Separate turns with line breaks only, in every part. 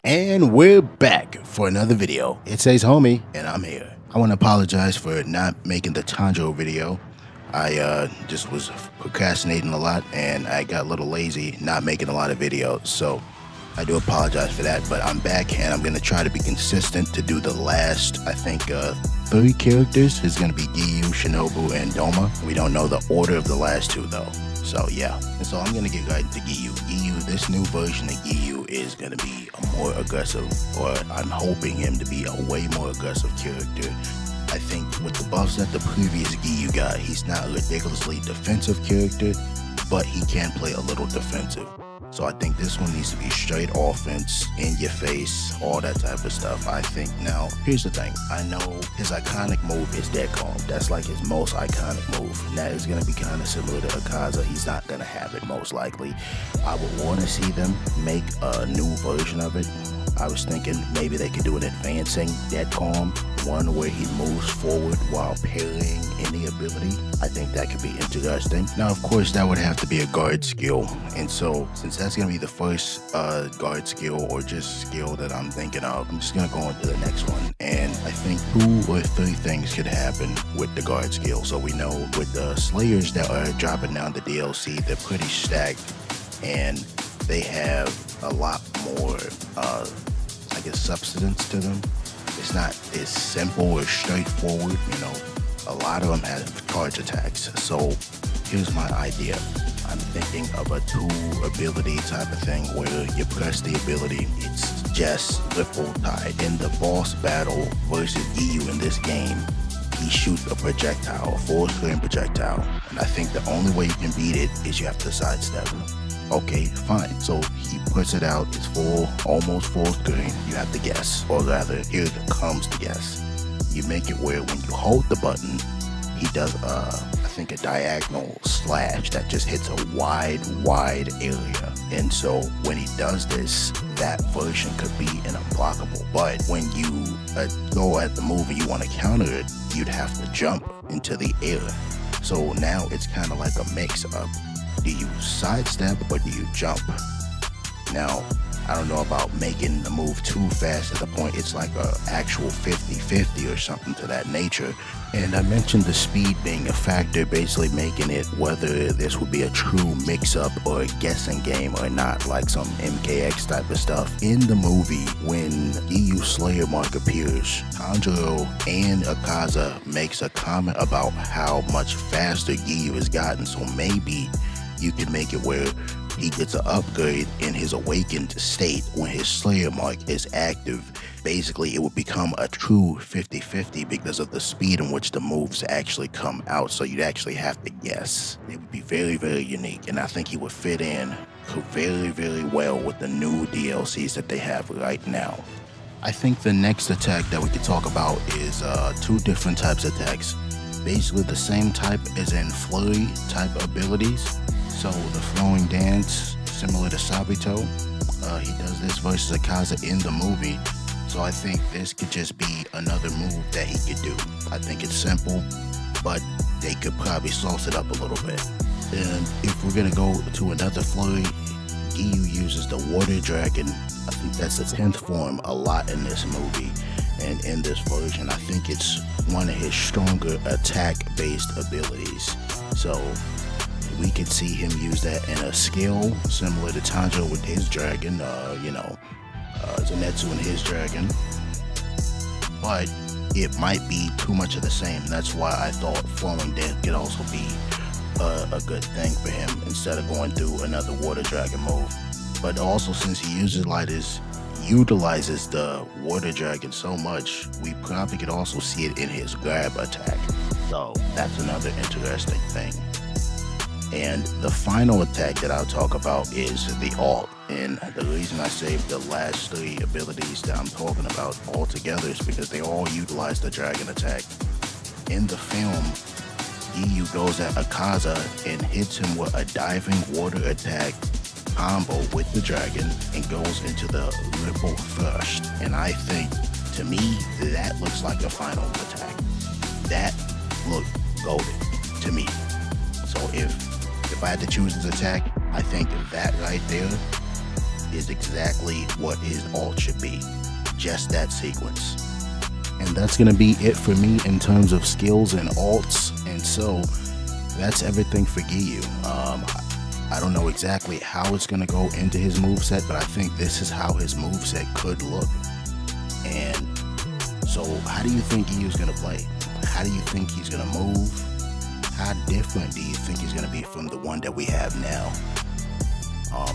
And we're back for another video. It says homie, and I'm here. I want to apologize for not making the Tanjiro video. I just was procrastinating a lot, and I got a little lazy not making a lot of videos. So I do apologize for that, but I'm back, and I'm going to try to be consistent to do the last, I think, 3 characters. It's going to be Giyu, Shinobu, and Doma. We don't know the order of the last 2, though. So yeah, and so I'm gonna get right into Giyu. This new version of Giyu is gonna be a more aggressive, or I'm hoping him to be a way more aggressive character. I think with the buffs that the previous Giyu got, he's not a ridiculously defensive character, but he can play a little defensive. So I think this one needs to be straight offense, in your face, all that type of stuff. I think now, here's the thing. I know his iconic move is Dead Calm. That's like his most iconic move. And that is going to be kind of similar to Akaza. He's not going to have it most likely. I would want to see them make a new version of it. I was thinking maybe they could do an advancing Dead Calm, one where he moves forward while parrying any ability. I think that could be interesting. Now, of course, that would have to be a guard skill. And so, since that's going to be the first guard skill or just skill that I'm thinking of, I'm just going to go on to the next one. And I think 2 or 3 things could happen with the guard skill. So we know with the Slayers that are dropping down the DLC, they're pretty stacked. And they have a lot more, I guess, substance to them. It's not as simple or straightforward, you know. A lot of them have charge attacks. So here's my idea. I'm thinking of a 2 ability type of thing where you press the ability, it's just Ripple Tide. In the boss battle versus Giyu in this game, he shoots a projectile, a full screen projectile. And I think the only way you can beat it is you have to sidestep. Okay, fine. So he puts it out, it's full, almost full screen. You have to guess, or rather, here comes the guess. You make it where when you hold the button, he does, I think, a diagonal slash that just hits a wide area. And so when he does this, that version could be an unblockable. But when you go at the move and you want to counter it, you'd have to jump into the air. So now it's kind of like a mix-up. Do you sidestep or do you jump? Now, I don't know about making the move too fast at the point it's like a actual 50-50 or something to that nature. And I mentioned the speed being a factor, basically making it whether this would be a true mix-up or a guessing game or not, like some MKX type of stuff. In the movie, when Giyu Slayer mark appears, Tanjiro and Akaza makes a comment about how much faster Giyu has gotten, so maybe you can make it where he gets an upgrade in his awakened state when his Slayer mark is active. Basically, it would become a true 50-50 because of the speed in which the moves actually come out. So you'd actually have to guess. It would be very, very unique. And I think he would fit in very, very well with the new DLCs that they have right now. I think the next attack that we could talk about is 2 different types of attacks. Basically the same type as in flurry type abilities. So the flowing dance, similar to Sabito, he does this versus Akaza in the movie. So I think this could just be another move that he could do. I think it's simple, but they could probably sauce it up a little bit. And if we're gonna go to another flurry, Giyu uses the Water Dragon. I think that's the 10th form a lot in this movie. And in this version, I think it's one of his stronger attack-based abilities. So we could see him use that in a skill similar to Tanjiro with his dragon, Zenitsu and his dragon. But it might be too much of the same. That's why I thought Flowing Death could also be a good thing for him instead of going through another Water Dragon move. But also, since he utilizes the Water Dragon so much, we probably could also see it in his grab attack. So that's another interesting thing. And the final attack that I'll talk about is the alt. And the reason I saved the last 3 abilities that I'm talking about all together is because they all utilize the dragon attack. In the film, Giyu goes at Akaza and hits him with a diving water attack combo with the dragon and goes into the Ripple first. And I think, to To me, that looks like the final attack. That looked golden to me. So if I had to choose his attack, I think that right there is exactly what his ult should be. Just that sequence. And that's going to be it for me in terms of skills and ults. And so that's everything for Giyu. I don't know exactly how it's going to go into his moveset, but I think this is how his moveset could look. And so how do you think Giyu's going to play? How do you think he's going to move? How different do you think he's going to be from the one that we have now?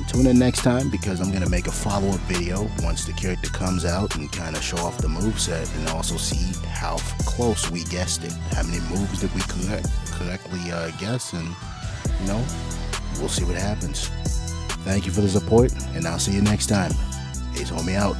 Tune in next time, because I'm going to make a follow-up video once the character comes out and kind of show off the moveset, and also see how close we guessed it. How many moves did we correctly guess, and you know, we'll see what happens. Thank you for the support, and I'll see you next time. Ace Homie out.